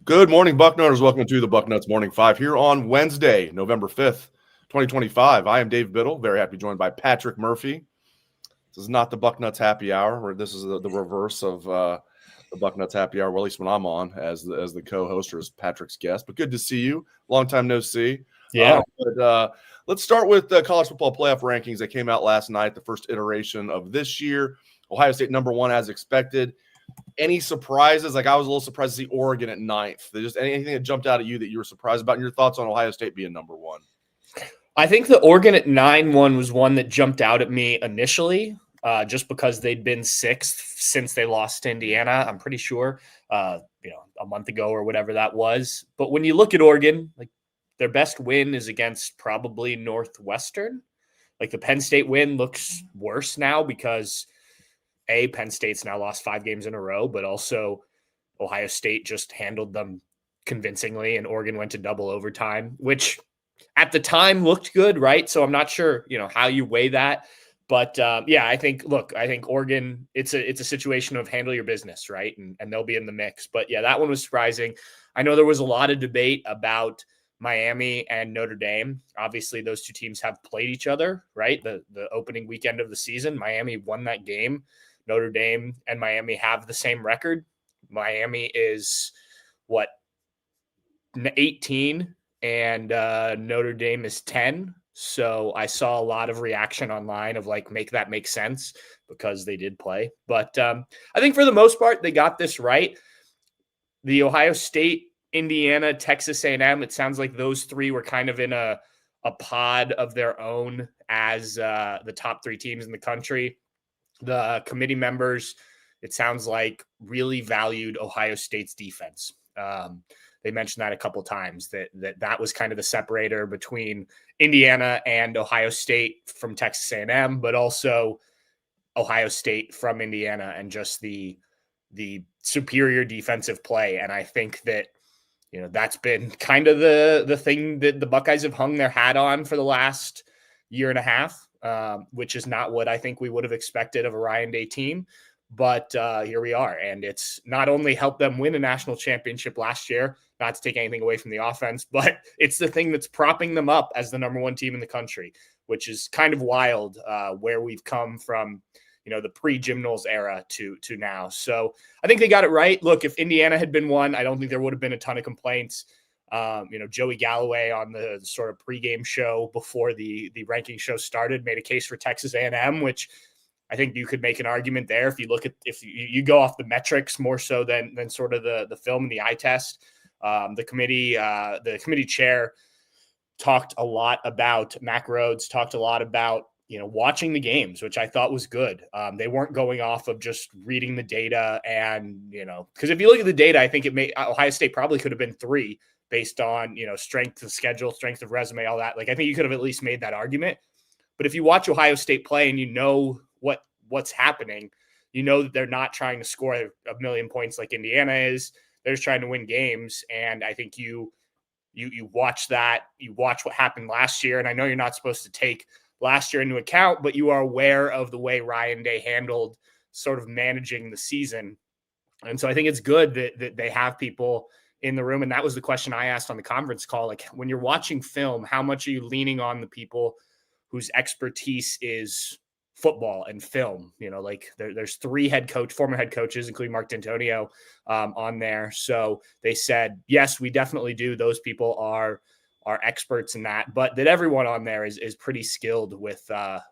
Good morning, Bucknutters. Welcome to the Bucknuts Morning 5 here on Wednesday, November 5th, 2025. I am Dave Biddle, very happy joined by Patrick Murphy. This is not the Bucknuts Happy Hour, where this is the reverse of the Bucknuts Happy Hour, well, at least when I'm on as the co-host or as Patrick's guest. But good to see you. Long time no see. Yeah. Let's start with the college football playoff rankings that came out last night, the first iteration of this year. Ohio State number 1 as expected. Any surprises? Like, I was a little surprised to see Oregon at 9th. Just anything that jumped out at you that you were surprised about, and your thoughts on Ohio State being number 1? I think the Oregon at 9-1 was one that jumped out at me initially, just because they'd been 6th since they lost to Indiana, I'm pretty sure, a month ago or whatever that was. But when you look at Oregon, like, their best win is against probably Northwestern. Like, the Penn State win looks worse now because Penn State's now lost 5 games in a row, but also Ohio State just handled them convincingly, and Oregon went to double overtime, which at the time looked good, right? So I'm not sure, how you weigh that. But I think Oregon, it's a situation of handle your business, right? And they'll be in the mix. But yeah, that one was surprising. I know there was a lot of debate about Miami and Notre Dame. Obviously, those two teams have played each other, right? The opening weekend of the season, Miami won that game. Notre Dame and Miami have the same record. Miami is 18 and Notre Dame is 10. So I saw a lot of reaction online of like, make that make sense because they did play. But I think for the most part, they got this right. The Ohio State, Indiana, Texas A&M, it sounds like those three were kind of in a pod of their own as the top 3 teams in the country. The committee members, it sounds like, really valued Ohio State's defense. They mentioned that a couple times, that was kind of the separator between Indiana and Ohio State from Texas A&M, but also Ohio State from Indiana, and just the superior defensive play. And I think that, that's been kind of the thing that the Buckeyes have hung their hat on for the last year and a half. Which is not what I think we would have expected of a Ryan Day team. But here we are. And it's not only helped them win a national championship last year, not to take anything away from the offense, but it's the thing that's propping them up as the number 1 team in the country, which is kind of wild where we've come from, the pre-Jim Knowles era to now. So I think they got it right. Look, if Indiana had been 1, I don't think there would have been a ton of complaints. Joey Galloway on the sort of pregame show before the ranking show started made a case for Texas A&M, which I think you could make an argument there if you go off the metrics more so than sort of the film and the eye test. The committee chair talked a lot about Mac Rhodes, talked a lot about watching the games, which I thought was good. They weren't going off of just reading the data, and because if you look at the data, I think Ohio State probably could have been 3. Based on, strength of schedule, strength of resume, all that. Like, I think you could have at least made that argument. But if you watch Ohio State play and you know what's happening, that they're not trying to score a million points like Indiana is. They're just trying to win games. And I think you watch that. You watch what happened last year. And I know you're not supposed to take last year into account, but you are aware of the way Ryan Day handled sort of managing the season. And so I think it's good that they have people in the room. And that was the question I asked on the conference call. Like, when you're watching film, how much are you leaning on the people whose expertise is football and film? There's 3 former head coaches, including Mark D'Antonio, on there. So they said, yes, we definitely do. Those people are experts in that, but that everyone on there is pretty skilled with their,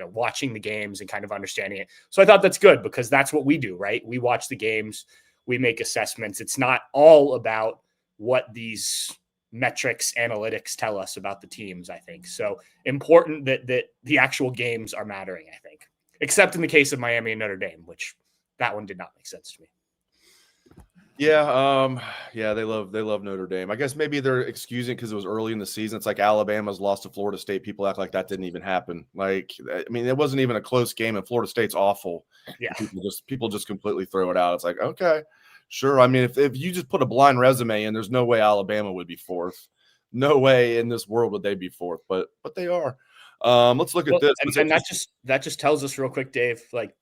watching the games and kind of understanding it. So I thought that's good, because that's what we do, right? We watch the games, we make assessments. It's not all about what these metrics, analytics tell us about the teams, I think. So important that the actual games are mattering, I think, except in the case of Miami and Notre Dame, which that one did not make sense to me. Yeah, they love Notre Dame. I guess maybe they're excusing because it was early in the season. It's like Alabama's lost to Florida State. People act like that didn't even happen. Like, I mean, it wasn't even a close game, and Florida State's awful. Yeah, people just completely throw it out. It's like, okay, sure. I mean, if you just put a blind resume in, there's no way Alabama would be 4th. No way in this world would they be 4th, but they are. Let's look at this. And that just tells us real quick, Dave, like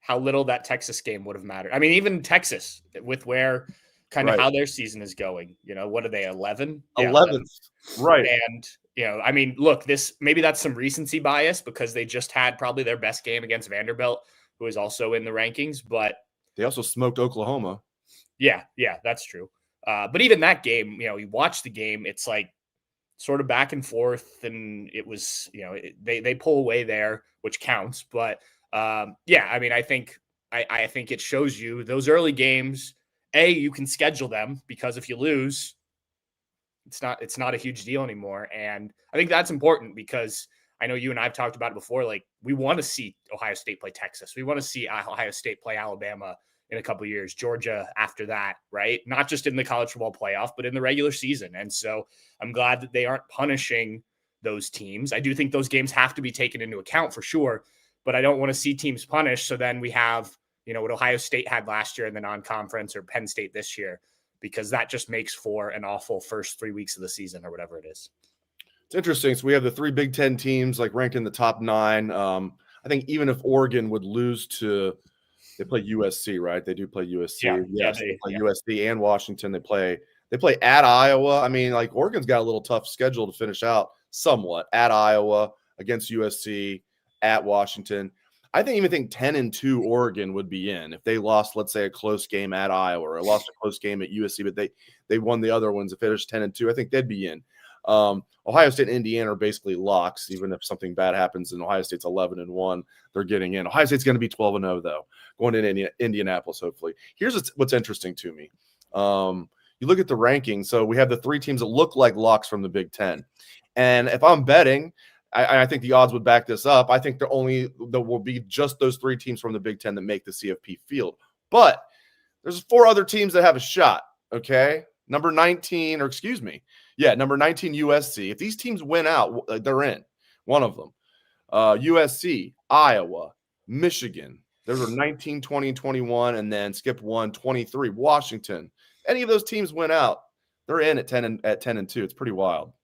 how little that Texas game would have mattered. I mean, even Texas, with where kind of how their season is going. What are they, 11? Yeah, 11th. Right. And, I mean, look, maybe that's some recency bias because they just had probably their best game against Vanderbilt, who is also in the rankings, but they also smoked Oklahoma. Yeah, that's true. But even that game, you watch the game, it's like sort of back and forth, and it was, they pull away there, which counts. But yeah, I mean, I think it shows you those early games. You can schedule them because if you lose, it's not a huge deal anymore. And I think that's important because I know you and I've talked about it before. Like, we want to see Ohio State play Texas. We want to see Ohio State play Alabama in a couple of years, Georgia after that, right? Not just in the college football playoff, but in the regular season. And so I'm glad that they aren't punishing those teams. I do think those games have to be taken into account for sure, but I don't want to see teams punished. So then we have, what Ohio State had last year in the non-conference, or Penn State this year, because that just makes for an awful first 3 weeks of the season or whatever it is. It's interesting. So we have the 3 Big Ten teams like ranked in the top 9. I think even if Oregon would lose to, they play USC, right? They do play USC. Yeah, they play USC and Washington. They play at Iowa. I mean, like, Oregon's got a little tough schedule to finish out somewhat. At Iowa, against USC, at Washington. I even think 10-2 Oregon would be in if they lost, let's say, a close game at Iowa or lost a close game at USC, but they won the other ones and finished 10-2. I think they'd be in. Ohio State and Indiana are basically locks. Even if something bad happens and Ohio State's 11-1, they're getting in. Ohio State's going to be 12-0 though, going in Indianapolis. Hopefully, here's what's interesting to me. You look at the rankings. So we have the 3 teams that look like locks from the Big Ten, and if I'm betting, I think the odds would back this up. I think there will be just those 3 teams from the Big Ten that make the CFP field, but there's 4 other teams that have a shot. Okay, number 19 USC. If these teams win out, they're in. One of them, USC, Iowa, Michigan. Those are 19, 20, and 21, and then skip 1, 23. Washington. Any of those teams win out, they're in at 10-2. It's pretty wild.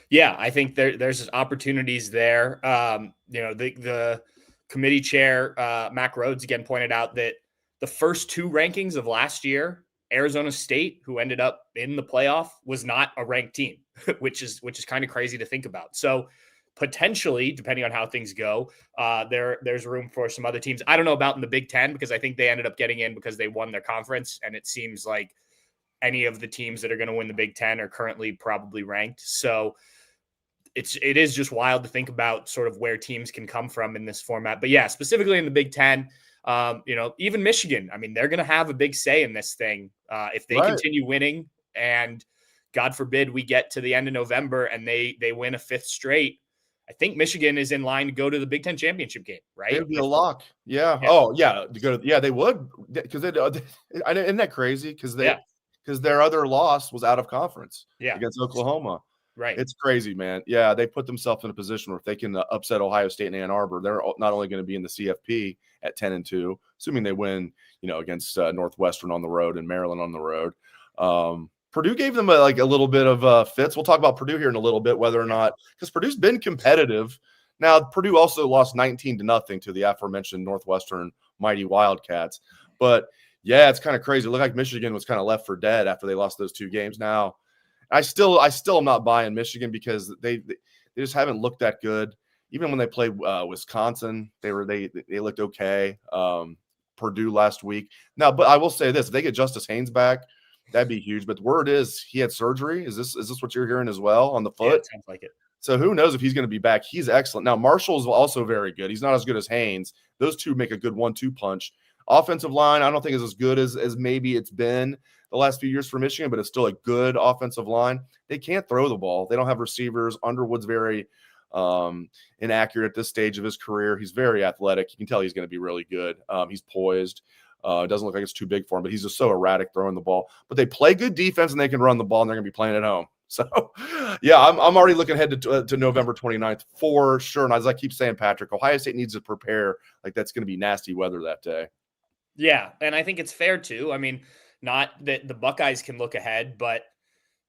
Yeah, I think there's opportunities there. The committee chair, Mac Rhodes, again pointed out that the first 2 rankings of last year, Arizona State, who ended up in the playoff, was not a ranked team, which is kind of crazy to think about. So potentially, depending on how things go, there's room for some other teams. I don't know about in the Big Ten because I think they ended up getting in because they won their conference, and it seems like any of the teams that are going to win the Big Ten are currently probably ranked. So it is just wild to think about sort of where teams can come from in this format. But yeah, specifically in the Big Ten, even Michigan, I mean, they're going to have a big say in this thing. If they continue winning, and God forbid we get to the end of November and they win a 5th straight, I think Michigan is in line to go to the Big Ten championship game, right? It would be a lock. Yeah. Oh, yeah. They would. Because isn't that crazy? Because their other loss was out of conference against Oklahoma. Right. It's crazy, man. Yeah, they put themselves in a position where if they can upset Ohio State and Ann Arbor, they're not only going to be in the CFP at 10-2, assuming they win, against Northwestern on the road and Maryland on the road. Purdue gave them a little bit of fits. We'll talk about Purdue here in a little bit, whether or not, because Purdue's been competitive. Now, Purdue also lost 19-0 to the aforementioned Northwestern Mighty Wildcats. But yeah, it's kind of crazy. It looked like Michigan was kind of left for dead after they lost those 2 games. Now, I still am not buying Michigan because they just haven't looked that good. Even when they played Wisconsin, they looked okay. Purdue last week. Now, but I will say this: if they get Justice Haynes back, that'd be huge. But the word is he had surgery. Is this what you're hearing as well on the foot? Yeah, it sounds like it. So who knows if he's going to be back? He's excellent. Now Marshall's also very good. He's not as good as Haynes. Those 2 make a good 1-2 punch. Offensive line, I don't think is as good as maybe it's been the last few years for Michigan, but it's still a good offensive line. They can't throw the ball. They don't have receivers. Underwood's very inaccurate at this stage of his career. He's very athletic. You can tell he's going to be really good. He's poised. It doesn't look like it's too big for him, but he's just so erratic throwing the ball. But they play good defense and they can run the ball, and they're going to be playing at home. So, yeah, I'm already looking ahead to November 29th for sure. And as I keep saying, Patrick, Ohio State needs to prepare like that's going to be nasty weather that day. Yeah, and I think it's fair too. I mean, not that the Buckeyes can look ahead, but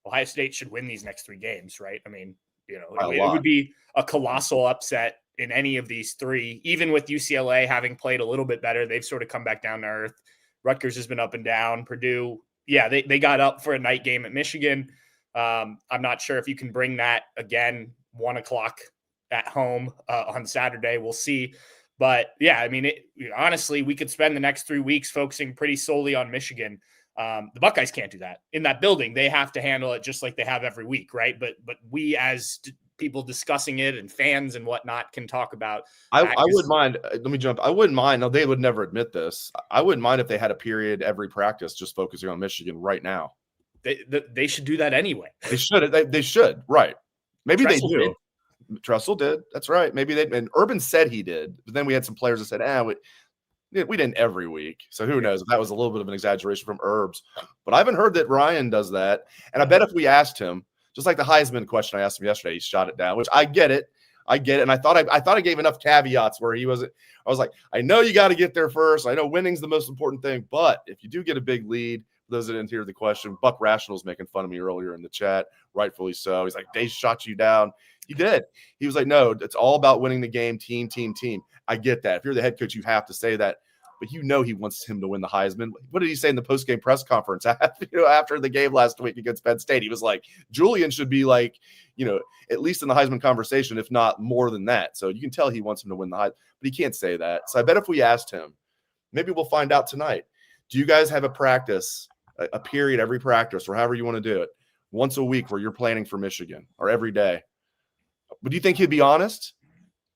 Ohio State should win these next 3 games, right? I mean, it would be a colossal upset in any of these 3, even with UCLA having played a little bit better. They've sort of come back down to earth. Rutgers has been up and down. Purdue, yeah, they got up for a night game at Michigan. I'm not sure if you can bring that again, 1:00 at home on Saturday. We'll see. But yeah, I mean, honestly, we could spend the next 3 weeks focusing pretty solely on Michigan. The Buckeyes can't do that in that building. They have to handle it just like they have every week, right? But we as people discussing it and fans and whatnot can talk about. I wouldn't mind. Let me jump. I wouldn't mind. No, they would never admit this. I wouldn't mind if they had a period every practice just focusing on Michigan right now. They should do that anyway. They should. They should. Right. Maybe Tressel they do. did. Tressel did. That's right. Maybe they. And Urban said he did. But then we had some players that said, we didn't every week. So who knows if that was a little bit of an exaggeration from Herbs. But I haven't heard that Ryan does that. And I bet if we asked him, just like the Heisman question I asked him yesterday, he shot it down, which I get it. And I thought I gave enough caveats where I was like, I know you got to get there first. I know winning's the most important thing. But if you do get a big lead, for those that didn't hear the question, Buck Rational's making fun of me earlier in the chat, rightfully so. He's like, they shot you down. He did. He was like, no, it's all about winning the game, team. I get that. If you're the head coach, you have to say that. But he wants him to win the Heisman. What did he say in the post-game press conference after the game last week against Penn State? He was like, Julian should be like, at least in the Heisman conversation, if not more than that. So you can tell he wants him to win the Heisman, but he can't say that. So I bet if we asked him, maybe we'll find out tonight. Do you guys have a practice, a period every practice, or however you want to do it, once a week where you're planning for Michigan, or every day? But do you think he'd be honest?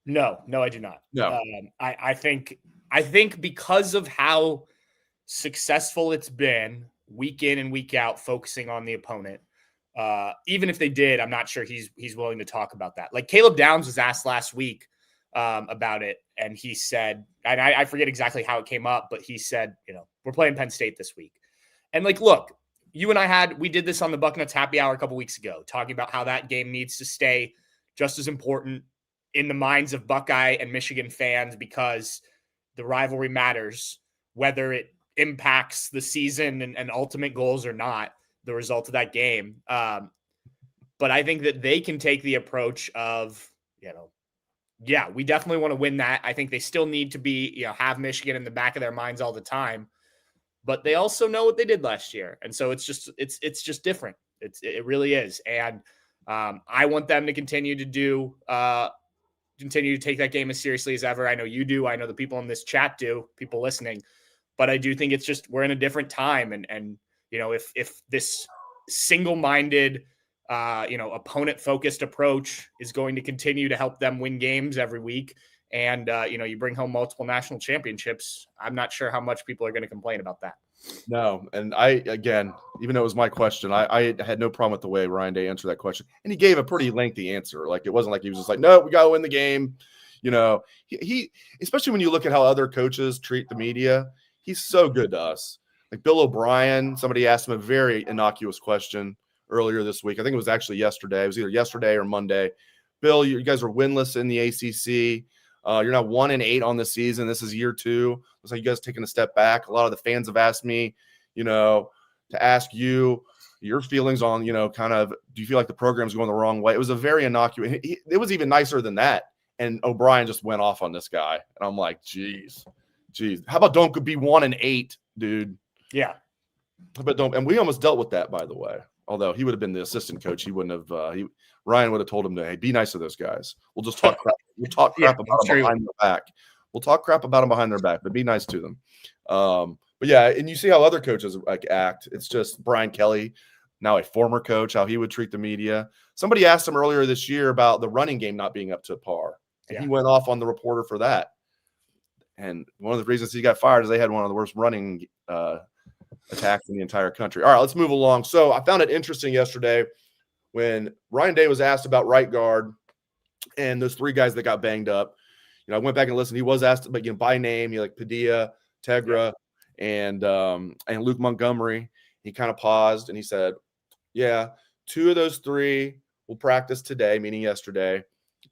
No, I do not. No. I think because of how successful it's been week in and week out, focusing on the opponent, even if they did, I'm not sure he's willing to talk about that. Like Caleb Downs was asked last week about it, and he said, and I forget exactly how it came up, but he said, we're playing Penn State this week. And like, look, you and we did this on the Bucknuts Happy Hour a couple weeks ago, talking about how that game needs to stay just as important in the minds of Buckeye and Michigan fans because the rivalry matters, whether it impacts the season and ultimate goals or not, the result of that game. But I think that they can take the approach of, yeah, we definitely want to win that. I think they still need to be, have Michigan in the back of their minds all the time, but they also know what they did last year. And so it's just different. It really is. And I want them to continue to take that game as seriously as ever. I know you do. I know the people in this chat do, people listening, but I do think it's just, we're in a different time. And if this single-minded, opponent focused approach is going to continue to help them win games every week. And, you bring home multiple national championships. I'm not sure how much people are going to complain about that. No. And even though it was my question, I had no problem with the way Ryan Day answered that question. And he gave a pretty lengthy answer. Like, it wasn't like he was just like, no, we got to win the game. He especially when you look at how other coaches treat the media, he's so good to us. Like Bill O'Brien, somebody asked him a very innocuous question earlier this week. I think it was actually yesterday. It was either yesterday or Monday. Bill, you guys are winless in the ACC. You're now 1-8 on the season. This is year 2. Looks like you guys taking a step back. A lot of the fans have asked me, to ask you your feelings on, kind of, do you feel like the program's going the wrong way? It was a very innocuous. It was even nicer than that. And O'Brien just went off on this guy. And I'm like, geez. How about don't be 1-8, dude? Yeah. But don't. And we almost dealt with that, by the way. Although he would have been the assistant coach, he wouldn't have. Ryan would have told him to, hey, be nice to those guys. We'll just talk crap. We'll talk crap about them behind their back. We'll talk crap about them behind their back, but be nice to them. But yeah, and you see how other coaches act. It's just Brian Kelly, now a former coach, how he would treat the media. Somebody asked him earlier this year about the running game not being up to par, and he went off on the reporter for that. And one of the reasons he got fired is they had one of the worst running attacks in the entire country. All right, let's move along. So I found it interesting yesterday when Ryan Day was asked about right guard and those 3 guys that got banged up. I went back and listened. He was asked, but by name, Padilla, Tegra, and Luke Montgomery. He kind of paused and he said, yeah, 2 of those 3 will practice today, meaning yesterday.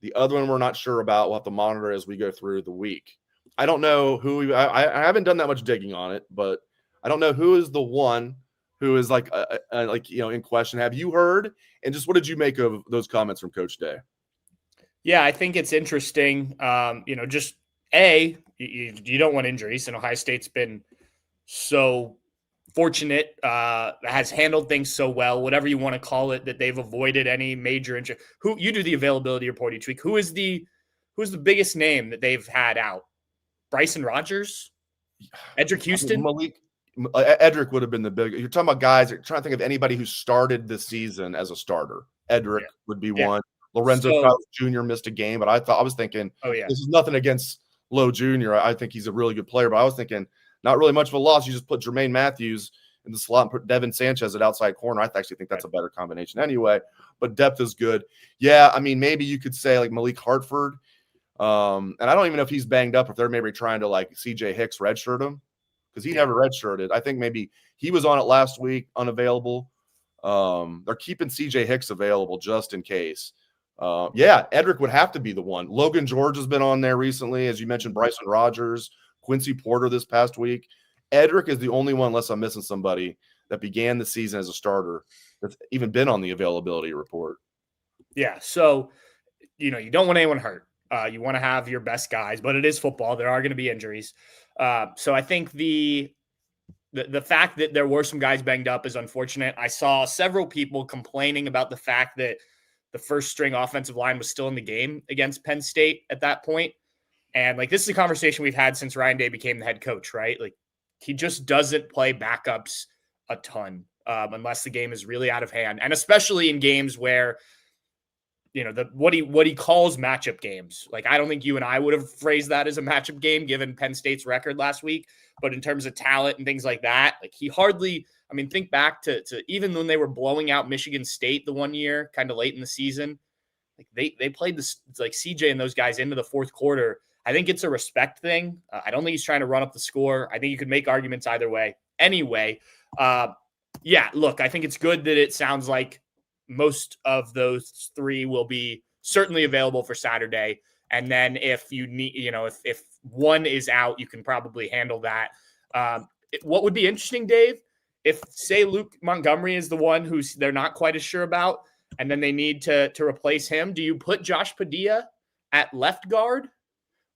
The other one we're not sure about. We'll have to monitor as we go through the week. I don't know who I haven't done that much digging on it, but I don't know who is the one who is in question. Have you heard? And just what did you make of those comments from Coach Day? Yeah, I think it's interesting. You don't want injuries, and Ohio State's been so fortunate, has handled things so well, whatever you want to call it, that they've avoided any major injury. Who you do the availability report each week? Who's the biggest name that they've had out? Bryson Rogers, Edric Houston. Malik Edric would have been the big. You're talking about guys. You're trying to think of anybody who started this season as a starter. Edric would be one. Lorenzo Carlos Jr. missed a game, but I was thinking, this is nothing against Lowe Jr. I think he's a really good player, but I was thinking not really much of a loss. You just put Jermaine Matthews in the slot and put Devin Sanchez at outside corner. I actually think that's a better combination anyway, but depth is good. Yeah, I mean, maybe you could say like Malik Hartford. And I don't even know if he's banged up, if they're maybe trying to like CJ Hicks redshirt him, because he never redshirted. I think maybe he was on it last week, unavailable. They're keeping CJ Hicks available just in case. Edric would have to be the one. Logan George has been on there recently, as you mentioned, Bryson Rogers, Quincy Porter this past week. Edric is the only one, unless I'm missing somebody, that began the season as a starter that's even been on the availability report. Yeah, so, you don't want anyone hurt. You want to have your best guys, but it is football. There are going to be injuries. So I think the fact that there were some guys banged up is unfortunate. I saw several people complaining about the fact that the first string offensive line was still in the game against Penn State at that point. And like, this is a conversation we've had since Ryan Day became the head coach, right? Like, he just doesn't play backups a ton unless the game is really out of hand. And especially in games where, what he calls matchup games. Like, I don't think you and I would have phrased that as a matchup game given Penn State's record last week. But in terms of talent and things like that, like, he hardly, think back to even when they were blowing out Michigan State the one year, kind of late in the season, like they played this, like CJ and those guys into the fourth quarter. I think it's a respect thing. I don't think he's trying to run up the score. I think you could make arguments either way. Anyway, look, I think it's good that it sounds like most of those three will be certainly available for Saturday. And then if you need, if one is out, you can probably handle that. What would be interesting, Dave, if say Luke Montgomery is the one who's they're not quite as sure about, and then they need to replace him. Do you put Josh Padilla at left guard,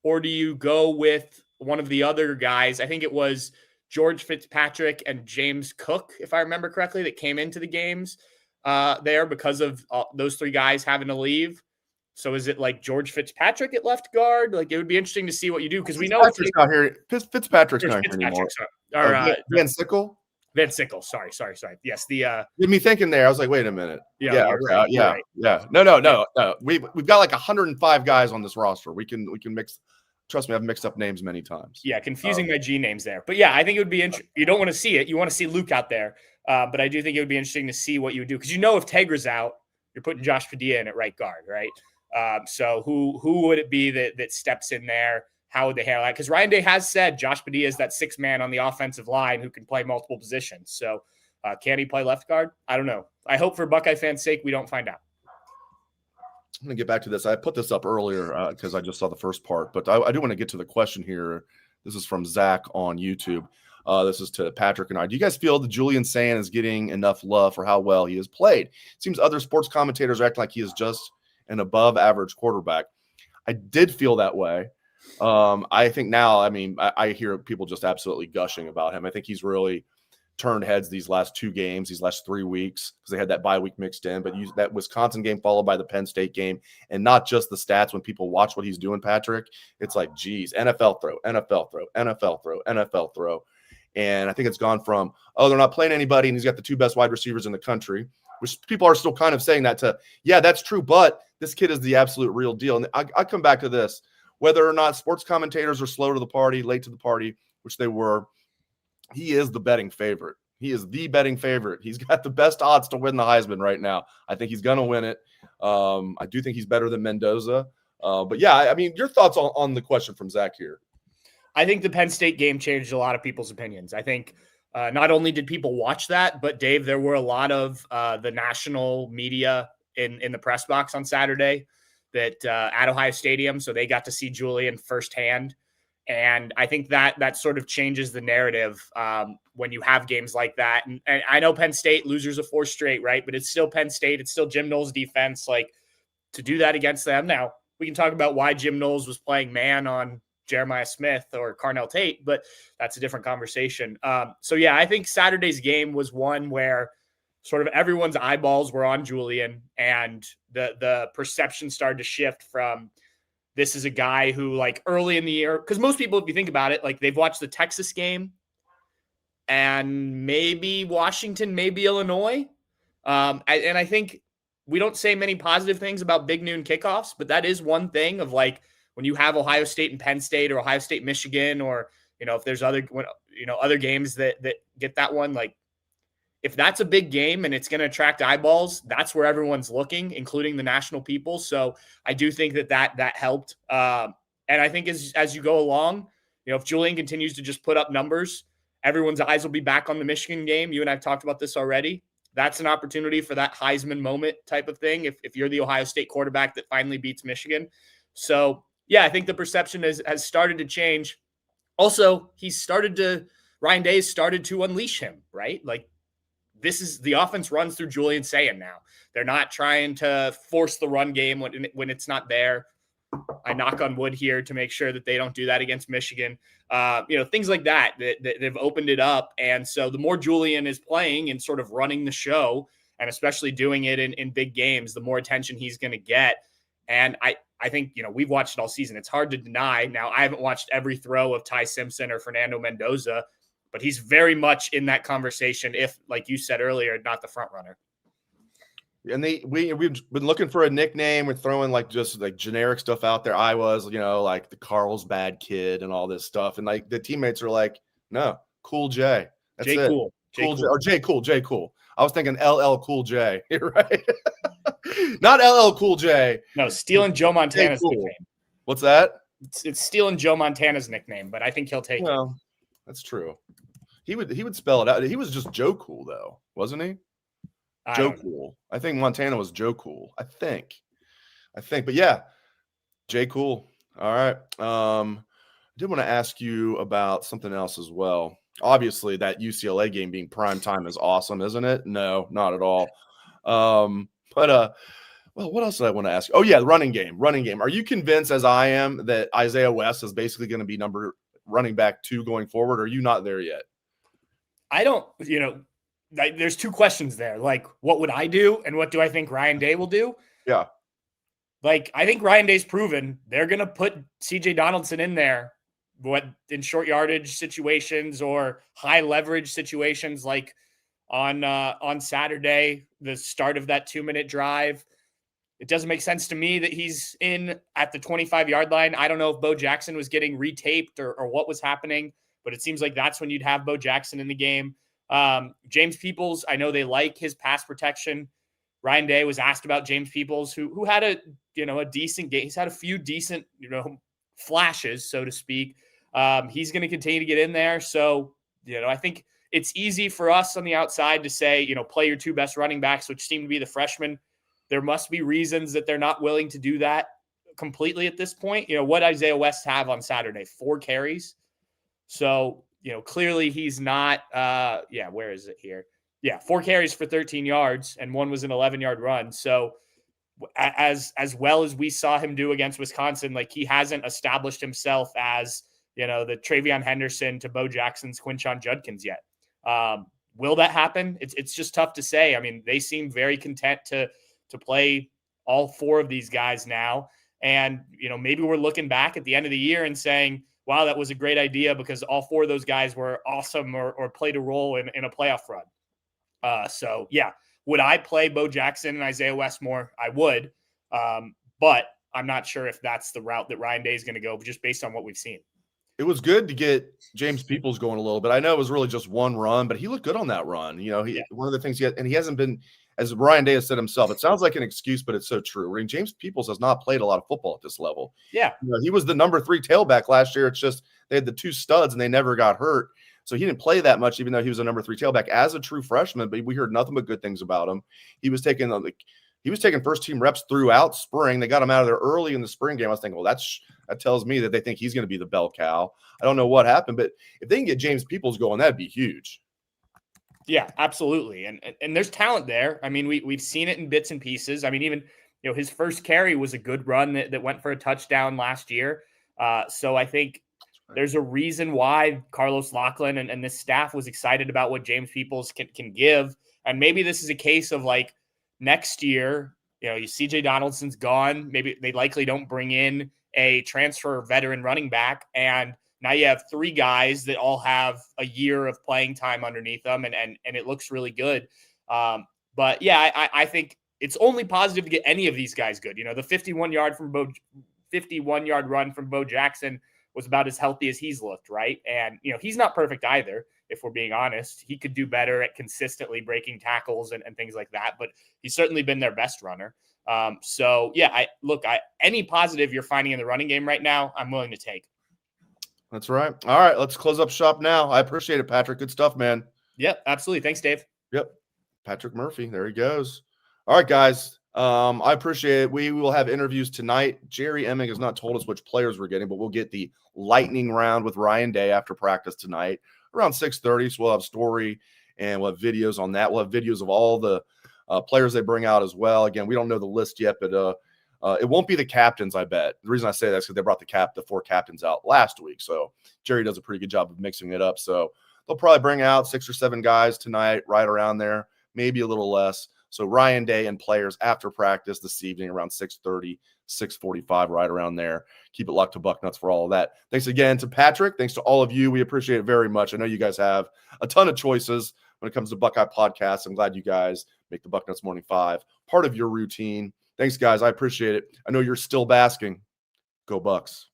or do you go with one of the other guys? I think it was George Fitzpatrick and James Cook, if I remember correctly, that came into the games there because of those three guys having to leave. So is it like George Fitzpatrick at left guard? Like, it would be interesting to see what you do, because we know Fitzpatrick's not here. Fitzpatrick's not here anymore. Van Sickle. Van Sickle. Sorry. Yes, Get me thinking there. I was like, wait a minute. Yeah. No. We've got like 105 guys on this roster. We can mix. Trust me, I've mixed up names many times. Yeah, confusing my G names there. But yeah, I think it would be interesting. You don't want to see it. You want to see Luke out there. But I do think it would be interesting to see what you would do, because if Tegra's out, you're putting Josh Padilla in at right guard, right? So who would it be that steps in there? How would they handle that? Because Ryan Day has said Josh Padilla is that sixth man on the offensive line who can play multiple positions. So can he play left guard? I don't know. I hope for Buckeye fans' sake we don't find out. I'm going to get back to this. I put this up earlier because I just saw the first part, but I do want to get to the question here. This is from Zach on YouTube. This is to Patrick and I. Do you guys feel that Julian Sayin is getting enough love for how well he has played? It seems other sports commentators are acting like he is just an above average quarterback. I did feel that way. I think now, I hear people just absolutely gushing about him. I think he's really turned heads these last 2 games, these last 3 weeks, because they had that bye week mixed in. But that Wisconsin game followed by the Penn State game, and not just the stats. When people watch what he's doing, Patrick, it's like, geez, NFL throw, NFL throw, NFL throw, NFL throw. And I think it's gone from, they're not playing anybody, and he's got the 2 best wide receivers in the country, which people are still kind of saying that to, yeah, that's true, but this kid is the absolute real deal. And I come back to this, whether or not sports commentators are slow to the party, late to the party, which they were, he is the betting favorite. He is the betting favorite. He's got the best odds to win the Heisman right now. I think he's going to win it. I do think he's better than Mendoza. But yeah, your thoughts on the question from Zach here. I think the Penn State game changed a lot of people's opinions. I think not only did people watch that, but Dave, there were a lot of the national media in the press box on Saturday that at Ohio Stadium. So they got to see Julian firsthand. And I think that sort of changes the narrative when you have games like that. And I know Penn State, losers of 4 straight, right? But it's still Penn State. It's still Jim Knowles' defense. Like, to do that against them. Now, we can talk about why Jim Knowles was playing man on Jeremiah Smith or Carnell Tate, but that's a different conversation. So yeah, I think Saturday's game was one where sort of everyone's eyeballs were on Julian, and the perception started to shift from this is a guy who, like, early in the year, because most people, if you think about it, like, they've watched the Texas game and maybe Washington, maybe Illinois. And I think we don't say many positive things about big noon kickoffs, but that is one thing of, like, when you have Ohio State and Penn State or Ohio State, Michigan, or, if there's other games that get that one, like, if that's a big game and it's going to attract eyeballs, that's where everyone's looking, including the national people. So I do think that helped. And I think as you go along, if Julian continues to just put up numbers, everyone's eyes will be back on the Michigan game. You and I have talked about this already. That's an opportunity for that Heisman moment type of thing if you're the Ohio State quarterback that finally beats Michigan. So, yeah, I think the perception has started to change. Also, Ryan Day has started to unleash him, right? Like, this is the offense runs through Julian Sayin now. They're not trying to force the run game when it's not there. I knock on wood here to make sure that they don't do that against Michigan. Things like that they've opened it up. And so the more Julian is playing and sort of running the show, and especially doing it in big games, the more attention he's going to get. And I think, we've watched it all season. It's hard to deny. Now, I haven't watched every throw of Ty Simpson or Fernando Mendoza, but he's very much in that conversation, if, like you said earlier, not the front runner. And we've been looking for a nickname. We're throwing just generic stuff out there. I was, like the Carlsbad kid and all this stuff. And like the teammates are like, no, Cool J. That's J it. Cool. Cool J. Or J Cool. I was thinking LL Cool J. Right? Not LL Cool J. No, stealing Joe Montana's nickname. What's that? It's stealing Joe Montana's nickname, but I think he'll take it. That's true. He would spell it out. He was just Joe Cool, though, wasn't he? Joe Cool. I think Montana was Joe Cool. I think. But yeah, J Cool. All right. I did want to ask you about something else as well. Obviously, that UCLA game being prime time is awesome, isn't it? No, not at all. Well, what else did I want to ask? Oh yeah, the running game. Are you convinced, as I am, that Isaiah West is basically going to be running back 2 going forward? Or are you not there yet? I don't, there's 2 questions there. Like, what would I do? And what do I think Ryan Day will do? Yeah. Like, I think Ryan Day's proven they're going to put CJ Donaldson in there, in short yardage situations or high leverage situations, like on Saturday, the start of that 2-minute drive. It doesn't make sense to me that he's in at the 25-yard line. I don't know if Bo Jackson was getting retaped or what was happening, but it seems like that's when you'd have Bo Jackson in the game. James Peoples, I know they like his pass protection. Ryan Day was asked about James Peoples, who had a decent game. He's had a few decent, flashes, so to speak. He's going to continue to get in there. So, I think it's easy for us on the outside to say, play your 2 best running backs, which seem to be the freshmen. There must be reasons that they're not willing to do that completely at this point. What Isaiah West have on Saturday? 4 carries. So, clearly he's not, where is it here? Yeah, 4 carries for 13 yards, and 1 was an 11-yard run. So as well as we saw him do against Wisconsin, like, he hasn't established himself as, the Travion Henderson to Bo Jackson's Quinshon Judkins yet. Will that happen? It's just tough to say. I mean, they seem very content to play all 4 of these guys now. And, maybe we're looking back at the end of the year and saying, wow, that was a great idea because all 4 of those guys were awesome or played a role in a playoff run. So, yeah, would I play Bo Jackson and Isaiah West more? I would. But I'm not sure if that's the route that Ryan Day is going to go, just based on what we've seen. It was good to get James Peoples going a little bit. I know it was really just 1 run, but he looked good on that run. One of the things he hasn't been, as Ryan Day has said himself, it sounds like an excuse, but it's so true. I mean, James Peoples has not played a lot of football at this level. Yeah. He was the number 3 tailback last year. It's just they had the 2 studs and they never got hurt. So he didn't play that much, even though he was a number 3 tailback as a true freshman, but we heard nothing but good things about him. He was taking first team reps throughout spring. They got him out of there early in the spring game. I was thinking, well, that tells me that they think he's going to be the bell cow. I don't know what happened, but if they can get James Peoples going, that'd be huge. Yeah, absolutely. And there's talent there. I mean, we've seen it in bits and pieces. I mean, even, his first carry was a good run that went for a touchdown last year. So I think there's a reason why Carlos Lachlan and this staff was excited about what James Peoples can give. And maybe this is a case of like next year, CJ Donaldson's gone. Maybe they likely don't bring in a transfer veteran running back. And now you have 3 guys that all have a year of playing time underneath them. And it looks really good. But yeah, I think it's only positive to get any of these guys good. The 51-yard run from Bo Jackson was about as healthy as he's looked, right? And, he's not perfect either, if we're being honest. He could do better at consistently breaking tackles and things like that, but he's certainly been their best runner. So, yeah, any positive you're finding in the running game right now, I'm willing to take. That's right. All right, let's close up shop now. I appreciate it, Patrick. Good stuff, man. Yep, absolutely. Thanks, Dave. Yep. Patrick Murphy. There he goes. All right, guys. I appreciate it. We will have interviews tonight. Jerry Emming has not told us which players we're getting, but we'll get the lightning round with Ryan Day after practice tonight around 6:30. So we'll have story and we'll have videos on that. We'll have videos of all the players they bring out as well. Again, we don't know the list yet, but it won't be the captains, I bet. The reason I say that is because they brought the 4 captains out last week. So Jerry does a pretty good job of mixing it up. So they'll probably bring out 6 or 7 guys tonight, right around there, maybe a little less. So Ryan Day and players after practice this evening around 6:30, 6:45, right around there. Keep it locked to Bucknuts for all of that. Thanks again to Patrick. Thanks to all of you. We appreciate it very much. I know you guys have a ton of choices when it comes to Buckeye podcasts. I'm glad you guys make the Bucknuts Morning 5 part of your routine. Thanks, guys. I appreciate it. I know you're still basking. Go Bucks.